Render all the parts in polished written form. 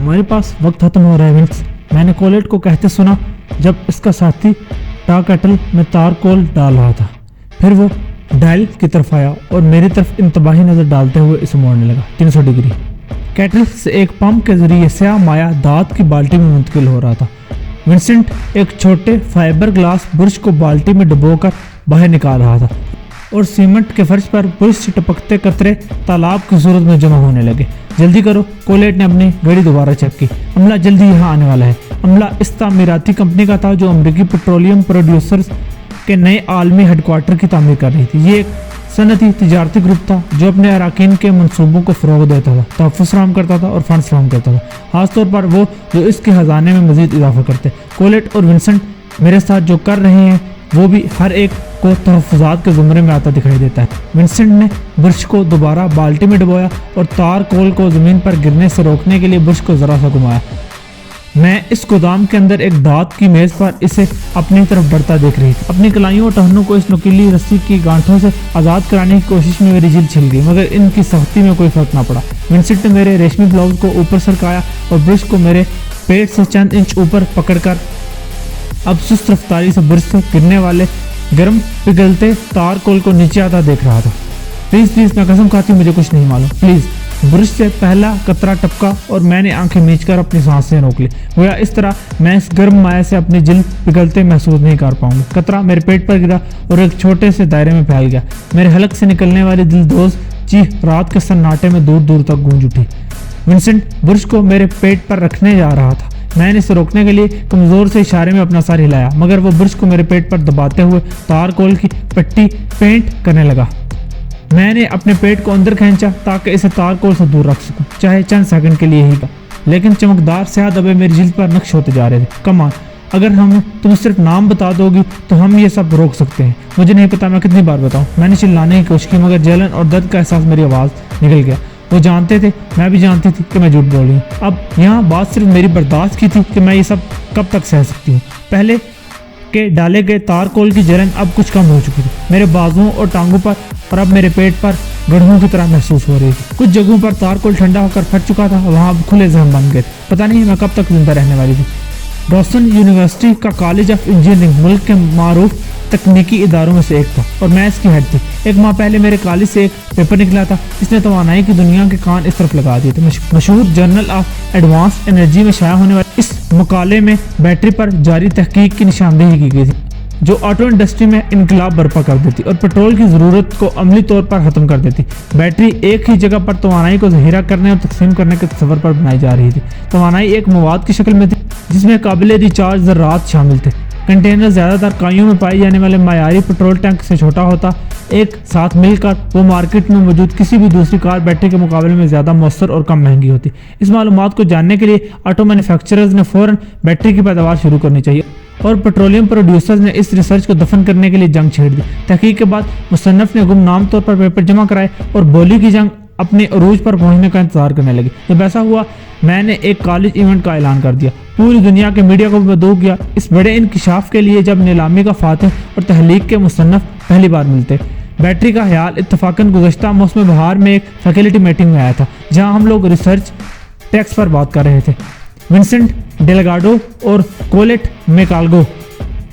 हमारे पास वक्त खत्म हो रहा है विंस, मैंने कोलेट को कहते सुना जब इसका साथी टाकटल में तार कोल डाल रहा था। फिर वो डायल की तरफ आया और मेरी तरफ इंतबाही नजर डालते हुए इसे मोड़ने लगा 300 डिग्री। कैटल से एक पंप के जरिए स्याह माया दांत की बाल्टी में मुंतकिल हो रहा था। विंसेंट एक छोटे फाइबर ग्लास ब्रश को बाल्टी में डुबोकर बाहर निकाल रहा था और सीमेंट के फर्श पर ब्रश से टपकते कतरे तालाब की सूरत में जमा होने लगे। जल्दी करो, कोलेट ने अपनी घड़ी दोबारा चेक की। अमला जल्दी यहाँ आने वाला है। अमला इस तामीराती कंपनी का था जो अमेरिकी पेट्रोलियम प्रोड्यूसर्स के नए आलमी हेडक्वार्टर की तामीर कर रही थी। ये एक सनती तिजारती ग्रुप था जो अपने अराकीन के मंसूबों को फ़रोग़ देता था, तहफ़्फ़ुज़ फराहम करता था और फंड्स फराहम करता था, खासतौर पर वो जो इसके ख़जाने में मज़ीद इजाफा करते। कोलेट और विंसेंट मेरे साथ जो कर रहे हैं वो भी हर एक को तहफ़्फ़ुज़ात के ज़ुमरे में आता दिखाई देता है। विंसेंट ने ब्रश को दोबारा बाल्टी में डुबोया और तार कोल को ज़मीन पर गिरने से रोकने के लिए ब्रश को ज़रा सा घुमाया। मैं इस गोदाम के अंदर एक दांत की मेज़ पर इसे अपनी तरफ बढ़ता देख रही थी। अपनी कलाइयों और टहनों को इस नुकीली रस्सी की गांठों से आज़ाद कराने की कोशिश में मेरी जिल्द छिल गई, मगर इनकी सख्ती में कोई फर्क ना पड़ा। विंसेंट ने मेरे रेशमी ब्लाउज को ऊपर सरकाया और ब्रश को मेरे पेट से चंद इंच ऊपर पकड़कर अब सुस्त रफ्तारी से ब्रश से गिरने वाले गर्म पिघलते तार कोल को नीचे आता देख रहा था। प्लीज़ मैं कसम खाती हूँ मुझे कुछ नहीं मालूम, प्लीज़। ब्रश से पहला कतरा टपका और मैंने आंखें मीचकर अपनी सांसें रोक ली। गोया इस तरह मैं इस गर्म माया से अपनी जिल्द पिघलते महसूस नहीं कर पाऊंगी। कतरा मेरे पेट पर गिरा और एक छोटे से दायरे में फैल गया। मेरे हलक से निकलने वाली दिलदोज़ चीख रात के सन्नाटे में दूर दूर तक गूंज उठी। विंसेंट ब्रश को मेरे पेट पर रखने जा रहा था। मैंने इसे रोकने के लिए कमज़ोर से इशारे में अपना सर हिलाया, मगर वो ब्रश को मेरे पेट पर दबाते हुए तार कोल की पट्टी पेंट करने लगा। मैंने अपने पेट को अंदर खींचा ताकि इसे तार कोल से दूर रख सकूं, चाहे चंद सेकंड के लिए ही था, लेकिन चमकदार स्याह धब्बे मेरी जिल्द पर नक्श होते जा रहे थे। कमान, अगर तुम सिर्फ नाम बता दोगी तो हम ये सब रोक सकते हैं। मुझे नहीं पता मैं कितनी बार बताऊं। मैंने चिल्लाने की कोशिश की, मगर जलन और दर्द का एहसास मेरी आवाज़ निकल गया। वो जानते थे, मैं भी जानती थी कि मैं झूठ बोल रही हूँ। अब यहाँ बात सिर्फ मेरी बर्दाश्त की थी कि मैं ये सब कब तक सह सकती हूँ। पहले के डाले गए तार कोल की जलन अब कुछ कम हो चुकी थी मेरे बाजुओं और टांगों पर, और अब मेरे पेट पर गढ़ों की तरह महसूस हो रही थी। कुछ जगहों पर तार कोल ठंडा होकर फट चुका था, वहाँ अब खुले जहन बन गए। पता नहीं मैं कब तक जिंदा रहने वाली थी। डॉसन यूनिवर्सिटी का कॉलेज ऑफ इंजीनियरिंग मुल्क के मारूफ तकनीकी इदारों में से एक था और मैं इसकी हेड थी। एक माह पहले मेरे कॉलेज से एक पेपर निकला था जिसने तवानाई की दुनिया के कान इस तरफ लगा दिए थे। मशहूर जर्नल ऑफ एडवांस एनर्जी में शाया होने वाले इस मकाले में बैटरी पर जारी तहकीक की निशानदेही की गई थी जो ऑटो इंडस्ट्री में इनकलाब बर्पा कर देती और पेट्रोल की ज़रूरत को अमली तौर पर ख़त्म कर देती। बैटरी एक ही जगह पर तवानाई को ज़हीरा करने और तकसीम करने के तस्वर पर बनाई जा रही थी। तवानाई एक मवाद की शक्ल में थी जिसमें काबिल रिचार्ज ज़रात शामिल थे। कंटेनर ज़्यादातर काइयों में पाए जाने वाले मायारी पेट्रोल टैंक से छोटा होता, एक साथ मिलकर वो मार्केट में मौजूद किसी भी दूसरी कार बैटरी के मुकाबले में ज़्यादा मौसर और कम महंगी होती। इस मालूमात को जानने के लिए ऑटो मैन्युफैक्चरर्स ने फ़ौरन बैटरी की पैदावार शुरू करनी चाहिए और पेट्रोलियम प्रोड्यूसर्स ने इस रिसर्च को दफन करने के लिए जंग छेड़ दी। तहकीक के बाद मुसन्नफ ने गुमनाम तौर पर पेपर जमा कराए और बोली की जंग अपने अरूज पर पहुंचने का इंतजार करने लगी। जब ऐसा हुआ मैंने एक कॉलेज इवेंट का ऐलान कर दिया। पूरी दुनिया के मीडिया को मदऊ किया इस बड़े इंकिशाफ के लिए जब नीलामी का फातिह और तहलीक के मुसन्नफ पहली बार मिलते। बैटरी का ख्याल इत्तफाकन गुज़श्ता मौसम बहार में एक फैकल्टी मीटिंग में आया था जहां हम लोग रिसर्च टैक्स पर बात कर रहे थे। विंसेंट डेलगाडो और कोलेट मैकाल्गो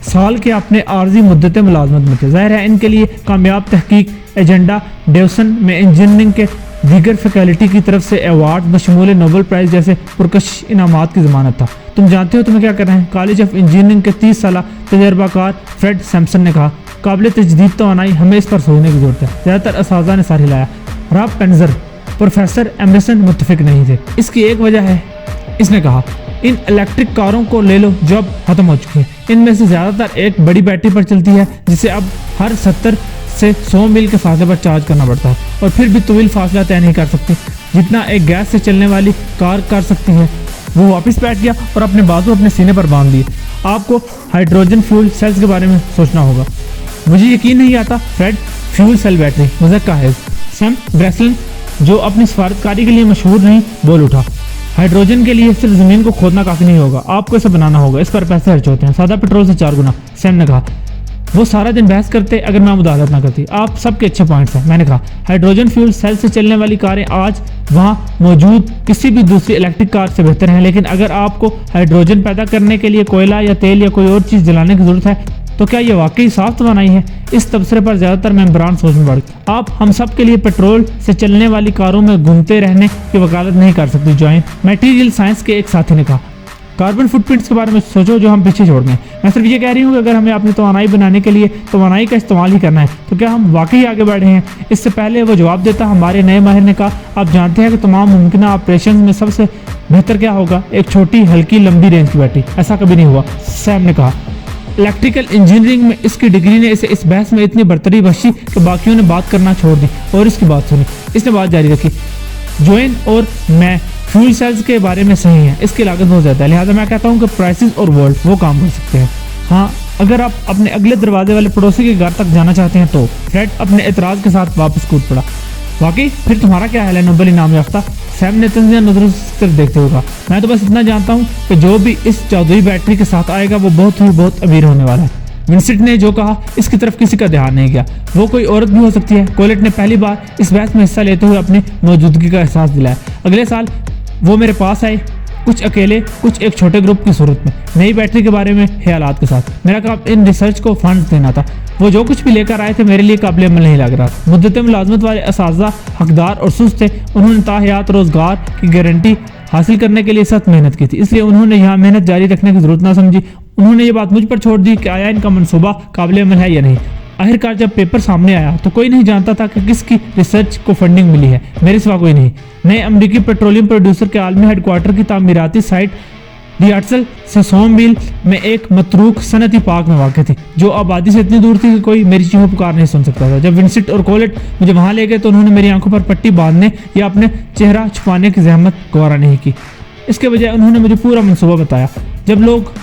साल के अपने आर्जी मुद्दत मुलाजमत में थे। ज़ाहिर है इनके लिए कामयाब तहकीक एजेंडा डेवसन में इंजीनियरिंग के दीगर फैकल्टी की तरफ से अवार्ड बशमूल नोबल प्राइज़ जैसे पुरकश इनामात की ज़मानत था। तुम जानते हो तुम्हें क्या कर रहे हैं? कॉलेज ऑफ इंजीनियरिंग के 30 साल तजर्बाकार फ्रेड सैमसन ने कहा। काबिल तजदीद तवानाई, हमें इस पर सोचने की जरूरत है। ज़्यादातर असातिज़ा ने सर हिलाया। रॉब पेंजर, प्रोफेसर एमरसन मुत्तफिक नहीं थे। इसकी एक वजह है, इसने कहा, इन इलेक्ट्रिक कारों को ले लो जो अब खत्म हो चुकी हैं। इनमें से ज़्यादातर एक बड़ी बैटरी पर चलती है जिसे अब हर 70 से 100 मील के फासले पर चार्ज करना पड़ता है और फिर भी तवील फासला तय नहीं कर सकती जितना एक गैस से चलने वाली कार कर सकती है। वो वापस बैठ गया और अपने बाजू अपने सीने पर बांध दिए। आपको हाइड्रोजन फ्यूल सेल्स के बारे में सोचना होगा। मुझे यकीन नहीं आता फ्रेड, फ्यूल सेल बैटरी मज़ाक है। सैम ब्रेसलिन जो अपनी सफारतकारी के लिए मशहूर नहीं, बोल उठा। हाइड्रोजन के लिए सिर्फ ज़मीन को खोदना काफ़ी नहीं होगा, आपको इसे बनाना होगा। इस पर पैसे खर्च होते हैं, सादा पेट्रोल से 4 गुना। सैम ने कहा। वो सारा दिन बहस करते अगर मैं मुदाखलत ना करती। आप सबके अच्छे पॉइंट्स हैं। मैंने कहा हाइड्रोजन फ्यूल सेल से चलने वाली कारें आज वहाँ मौजूद किसी भी दूसरी इलेक्ट्रिक कार से बेहतर हैं, लेकिन अगर आपको हाइड्रोजन पैदा करने के लिए कोयला या तेल या कोई और चीज़ जलाने की ज़रूरत है तो क्या ये वाकई साफ तवानाई है? इस तबसरे पर ज़्यादातर मेंबरान सोच में बढ़ गए। आप हम सब के लिए पेट्रोल से चलने वाली कारों में घूमते रहने की वकालत नहीं कर सकती। जॉइन मटेरियल साइंस के एक साथी ने कहा कार्बन फुटप्रिंट्स के बारे में सोचो जो हम पीछे छोड़ गए। मैं सिर्फ ये कह रही हूँ कि अगर हमें अपनी तवानाई बनाने के लिए तवानाई का इस्तेमाल ही करना है तो क्या हम वाकई आगे बढ़े हैं? इससे पहले वो जवाब देता हमारे नए माहिर ने कहा आप जानते हैं कि तमाम मुमकिन ऑपरेशन में सबसे बेहतर क्या होगा? एक छोटी हल्की लंबी रेंज की बैटरी। ऐसा कभी नहीं हुआ, सैम ने कहा। इलेक्ट्रिकल इंजीनियरिंग में इसकी डिग्री ने इसे इस बहस में इतनी बरतरी बख्शी कि बाकियों ने बात करना छोड़ दी और इसकी बात सुनी। इसने बात जारी रखी जोइन और मैं फ्यूल सेल्स के बारे में सही हैं, इसकी लागत बहुत ज़्यादा है, लिहाजा मैं कहता हूँ कि प्राइसेस और वर्ल्ड वो काम कर सकते हैं। हाँ, अगर आप अपने अगले दरवाजे वाले पड़ोसी के घर तक जाना चाहते हैं तो फ्रेड अपने एतराज़ के साथ वापस कूद पड़ा। वाकई फिर तुम्हारा क्या हाल है नोबेल इनाम याफ्ता? सैम ने तंजिया नजरों से देखते हुए कहा मैं तो बस इतना जानता हूँ कि जो भी इस जादुई बैटरी के साथ आएगा वो बहुत अमीर होने वाला है। विंसेंट ने जो कहा इसकी तरफ किसी का ध्यान नहीं गया। वो कोई औरत भी हो सकती है। कोलेट ने पहली बार इस बहस में हिस्सा लेते हुए अपनी मौजूदगी का एहसास दिलाया। अगले साल वो मेरे पास आए, कुछ अकेले कुछ एक छोटे ग्रुप की सूरत में, नई बैटरी के बारे में ख्यालात के साथ। मेरा काम इन रिसर्च को फंड देना था। वो जो कुछ भी लेकर आए थे मेरे लिए काबिल अमल नहीं लग रहा। मुद्दत मुलाजमत वाले असातिज़ा हकदार और सुस्त थे। उन्होंने ताहयात रोजगार की गारंटी हासिल करने के लिए सख्त मेहनत की थी, इसलिए उन्होंने यहाँ मेहनत जारी रखने की जरूरत ना समझी। उन्होंने ये बात मुझ पर छोड़ दी कि आया इनका मनसूबा काबिल अमल है या नहीं। आखिरकार जब पेपर सामने आया तो कोई नहीं जानता था कि किसकी रिसर्च को फंडिंग मिली है, मेरे सिवा कोई नहीं। नए अमरीकी पेट्रोलियम प्रोड्यूसर के आलमी हेडक्वार्टर की तामीराती साइट डियाटसल से सोमबिल में एक मतरूक सनती पार्क में वाक़ थी, जो आबादी से इतनी दूर थी कि कोई मेरी चीखों पुकार नहीं सुन सकता था। जब विंसेंट और कोलेट मुझे वहां ले गए तो उन्होंने मेरी आंखों पर पट्टी बांधने या अपने चेहरा छुपाने की जहमत गवारा नहीं की। इसके बजाय उन्होंने मुझे पूरा मनसूबा बताया। जब लोग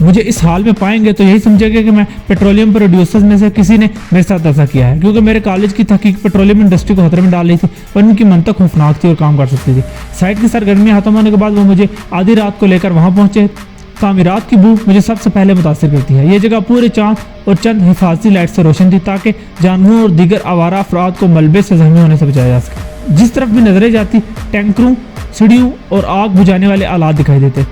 मुझे इस हाल में पाएंगे तो यही समझेंगे कि मैं पेट्रोलियम प्रोड्यूसर्स में से किसी ने मेरे साथ ऐसा किया है, क्योंकि मेरे कॉलेज की तहकीक पेट्रोलियम इंडस्ट्री को खतरे में डाल रही थी और इनकी मंतक खौफनाक थी और काम कर सकती थी। साइट की सरगर्मी खत्म होने के बाद वो मुझे आधी रात को लेकर वहाँ पहुंचे। तामीरात की बू मुझे सबसे पहले मुतासर करती है। ये जगह पूरे चांद और चंद हिफाजती लाइट से रोशन थी ताकि जानवरों और दीगर आवारा अफराद को मलबे से जख्मी होने से बचाया जा सके। जिस तरफ भी नजरें जाती टैंकरों, सीढ़ियों और आग बुझाने वाले आलात दिखाई देते।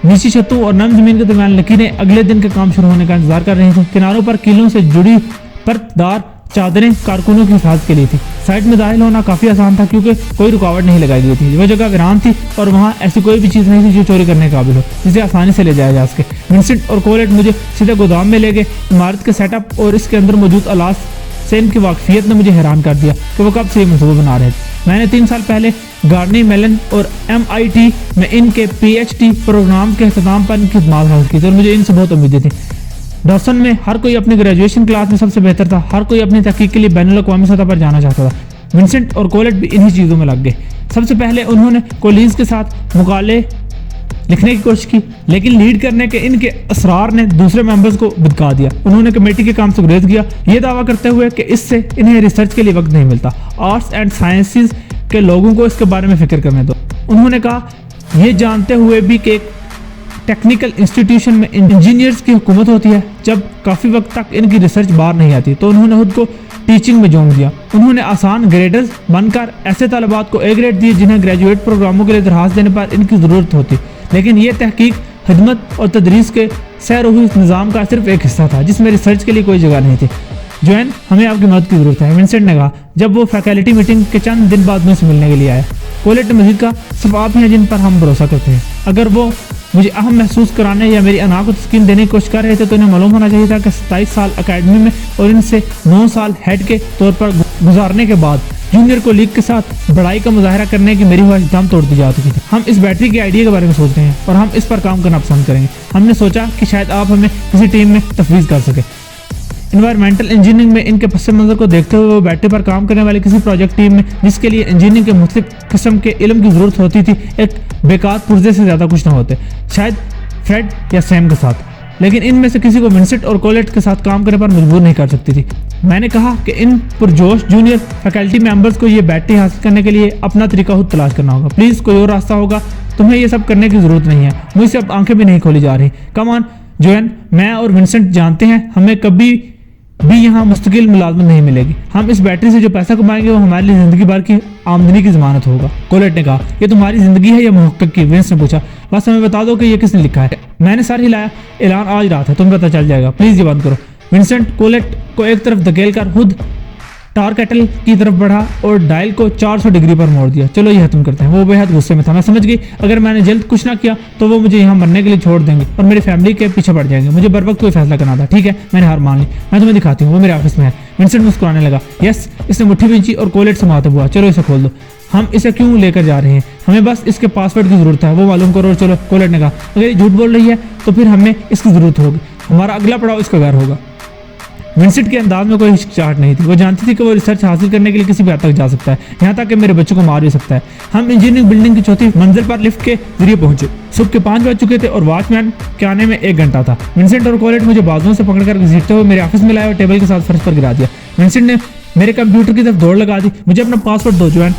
नीची छतों और नम जमीन के दरमियान लकीरें अगले दिन के काम शुरू होने का इंतजार कर रही थी। किनारों पर कीलों से जुड़ी परतदार चादरें कारकुनों की हिफाजत के लिए थी। साइट में दाखिल होना काफ़ी आसान था क्योंकि कोई रुकावट नहीं लगाई गई थी। वो जगह वीरान थी और वहाँ ऐसी कोई भी चीज़ नहीं थी जो चोरी करने के काबिल हो, जिसे आसानी से ले जाया जा सके। विंसेंट और कोलेट मुझे सीधे गोदाम में ले गए। इमारत के सेटअप और इसके अंदर मौजूद आलात से इनकी वाकफियत ने मुझे हैरान कर दिया कि वो कब से ये मनसूबा बना रहे थे। मैंने 3 साल पहले गार्नी मेलन और MIT में इनके PhD प्रोग्राम के अख्ताम पर इनकी खिदमत हासिल की थी और मुझे इनसे बहुत उम्मीदें थी। डॉसन में हर कोई अपनी ग्रेजुएशन क्लास में सबसे बेहतर था। हर कोई अपनी तहकीक के लिए बैनुल-अक़वामी सतह पर जाना चाहता था। विंसेंट और कोलेट भी इन्हीं चीज़ों में लग गए। सबसे पहले उन्होंने कोलिन्स के साथ मुकाले लिखने की कोशिश की, लेकिन लीड करने के इनके असरार ने दूसरे मेंबर्स को भड़का दिया। उन्होंने कमेटी के काम से गुरेज किया, ये दावा करते हुए कि इससे इन्हें रिसर्च के लिए वक्त नहीं मिलता। आर्ट्स एंड साइंसेज के लोगों को इसके बारे में फिक्र करने दो। उन्होंने कहा ये जानते हुए भी कि एक टेक्निकल इंस्टीट्यूशन में इंजीनियर्स की हुकूमत होती है, जब काफ़ी वक्त तक इनकी रिसर्च बाहर नहीं आती, तो उन्होंने खुद को टीचिंग में जोड़ दिया। उन्होंने आसान ग्रेडर्स बनकर ऐसे तलबात को A ग्रेड दिए जिन्हें ग्रेजुएट प्रोग्रामों के लिए दरखास्त देने पर इनकी ज़रूरत होती, लेकिन ये तहकीक, खिदमत और तदरीस के सैरूही निज़ाम का सिर्फ एक हिस्सा था जिसमें रिसर्च के लिए कोई जगह नहीं थी। जॉइन, हमें आपकी मदद की ज़रूरत है, विंसेंट ने कहा जब वो फैकल्टी मीटिंग के चंद दिन बाद मुझसे मिलने के लिए आया। कोलेट ने मजीद कहा सिर्फ आप ही हैं जिन पर हम भरोसा करते हैं। अगर वो मुझे अहम महसूस कराने या मेरी अना को तस्कीन देने की कोशिश कर रहे थे तो इन्हें मालूम होना चाहिए था कि 27 साल अकेडमी में और इनसे 9 साल हेड के तौर पर गुजारने के बाद जूनियर को लीग के साथ बड़ाई का मुजाहरा करने की मेरी ख्वाहिश दम तोड़ दी जा चुकी थी। हम इस बैटरी के आइडिया के बारे में सोच रहे हैं और हम इस पर काम करना पसंद करेंगे। हमने सोचा कि शायद आप हमें किसी टीम में तफवीज़ कर सके। इन्वायरमेंटल इंजीनियरिंग में इनके पस मंज़र को देखते हुए वो बैटरी पर काम करने वाली किसी प्रोजेक्ट टीम में, जिसके लिए इंजीनियरिंग के मुख्तलिफ किस्म के इल्म की ज़रूरत होती थी, एक बेकार पुर्जे से ज़्यादा कुछ न होते, शायद फ्रेड या सैम के साथ। लेकिन इनमें से किसी को विंसेंट और कोलेट के साथ काम करने पर मजबूर नहीं कर सकती थी। मैंने कहा कि इन पुरजोश जूनियर फैकल्टी मेंबर्स को ये बैटरी हासिल करने के लिए अपना तरीका खुद तलाश करना होगा। प्लीज़ कोई और रास्ता होगा, तुम्हें ये सब करने की ज़रूरत नहीं है। मुझसे अब आंखें भी नहीं खोली जा रही। कम ऑन, जोएन, मैं और विंसेंट जानते हैं हमें कभी भी यहाँ मुस्तकिल मुलाजमत नहीं मिलेगी। हम इस बैटरी से जो पैसा कमाएंगे वो हमारे लिए जिंदगी भर की आमदनी की जमानत होगा। कोलेट ने कहा, ये तुम्हारी जिंदगी है या मुहक्कक की? विंस ने पूछा, बस हमें बता दो कि ये किसने लिखा है। मैंने सर हिलाया, ऐलान आज रात है, तुम्हें पता चल जाएगा, प्लीज ये बंद करो। विंसेंट कोलेट को एक तरफ धकेल कर खुद टार केटल की तरफ बढ़ा और डायल को 400 डिग्री पर मोड़ दिया। चलो ये खत्म करते हैं। वो बेहद गुस्से में था। मैं समझ गई अगर मैंने जल्द कुछ ना किया तो वो मुझे यहाँ मरने के लिए छोड़ देंगे और मेरी फैमिली के पीछे पड़ जाएंगे। मुझे बर वक्त कोई फैसला करना था। ठीक है, मैंने हार मान ली, मैं तुम्हें दिखाती हूँ, वो मेरे ऑफिस में है। विंसेंट मुस्कुराने लगा। यस, इसने मुट्ठी खींची और कोलेट से मुखातिब हुआ, चलो इसे खोल दो। हम इसे क्यों लेकर जा रहे हैं? हमें बस इसके पासवर्ड की जरूरत है, वो मालूम करो। चलो, कोलेट ने कहा, अगर ये झूठ बोल रही है तो फिर हमें इसकी जरूरत होगी। हमारा अगला पड़ाव इसका घर होगा। विंसेंट के अंदाज में कोई हिचकिचाहट नहीं थी। वो जानती थी कि वो रिसर्च हासिल करने के लिए किसी भी हद तक जा सकता है, यहाँ तक कि मेरे बच्चों को मार भी सकता है। हम इंजीनियरिंग बिल्डिंग की चौथी मंजिल पर लिफ्ट के जरिए पहुंचे। सुबह के 5 बज चुके थे और वॉचमैन के आने में 1 घंटा था। विंसेंट और कोलेट मुझे बाजुओं से पकड़कर घसीटते हुए मेरे ऑफिस में लाए और टेबल के साथ फर्श पर गिरा दिया। विंसेंट ने मेरे कंप्यूटर की तरफ दौड़ लगा दी। मुझे अपना पासवर्ड दो जोएन।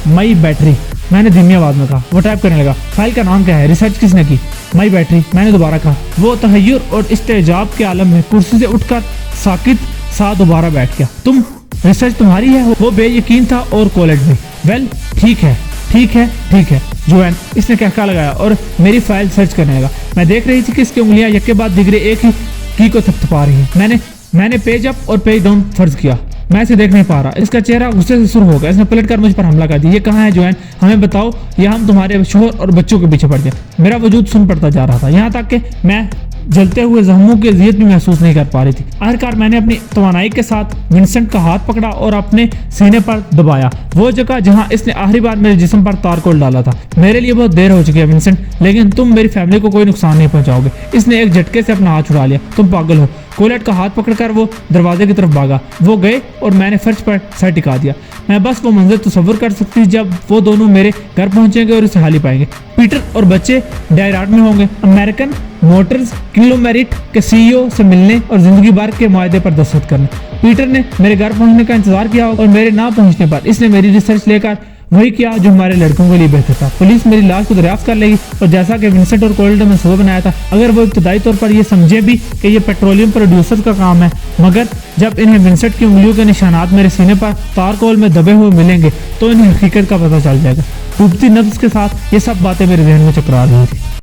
माई बैटरी, मैंने धीमी आवाज में कहा। वो टाइप करने लगा। फाइल का नाम क्या है? रिसर्च किसने की? माई बैटरी, मैंने दोबारा कहा। वो तहय्युर और इस्तेजाब के आलम में कुर्सी से उठकर साकित सा दोबारा बैठ गया। तुम, रिसर्च तुम्हारी है? वो बेयकीन था और कोलेट भी। वेल, ठीक है ठीक है ठीक है जोएन, इसने कहका लगाया और मेरी फाइल सर्च करने लगा। मैं देख रही थी कि इसकी उंगलियां यक के बाद दिगरे एक ही की को थपथपा रही हैं। मैंने पेज अप और पेज डाउन फर्ज किया। मैं इसे देख नहीं पा रहा। इसका चेहरा गुस्से से सुर हो गया। इसने पलट कर मुझ पर हमला कर दिया। ये कहाँ है जोएन? हमें बताओ या हम तुम्हारे शोहर और बच्चों के पीछे पड़ जाए। मेरा वजूद सुन पड़ता जा रहा था, यहाँ तक कि मैं जलते हुए जख्मों की अजियत भी महसूस नहीं कर पा रही थी। आखिरकार मैंने अपनी तवानाई के साथ विंसेंट का हाथ पकड़ा और अपने सीने पर दबाया, वो जगह जहां इसने आखिरी बार मेरे जिस्म पर तारकोल डाला था। मेरे लिए बहुत देर हो चुकी है विंसेंट, लेकिन तुम मेरी फैमिली को कोई नुकसान नहीं पहुंचाओगे। इसने एक झटके से अपना हाथ छुड़ा लिया। तुम पागल हो। कोलेट का हाथ पकड़कर वो दरवाजे की तरफ भागा। वो गए और मैंने फर्श पर सर टिका दिया। मैं बस वो मंजर तस्वुर कर सकती जब वो दोनों मेरे घर पहुंचेंगे और इसे हाली पाएंगे। पीटर और बच्चे डायराट में होंगे, अमेरिकन मोटर्स किलोमेरिट के सीईओ से मिलने और जिंदगी भर के मुआहदे पर दस्तखत करने। पीटर ने मेरे घर पहुंचने का इंतजार किया और मेरे ना पहुंचने पर इसने मेरी रिसर्च लेकर वही किया जो हमारे लड़कों के लिए बेहतर था। पुलिस मेरी लाश को दरियाफ्त कर लेगी और जैसा कि विंसेंट और कोलेट ने सुबह बनाया था, अगर वो इब्तदाई तौर पर ये समझे भी कि ये पेट्रोलियम प्रोड्यूसर का काम है, मगर जब इन्हें विंसेंट की उंगलियों के निशानात मेरे सीने पर तारकोल में दबे हुए मिलेंगे तो इन्हें हकीकत का पता चल जाएगा। डूबती नब्ज के साथ ये सब बातें मेरे जहन में चकरा रही थी।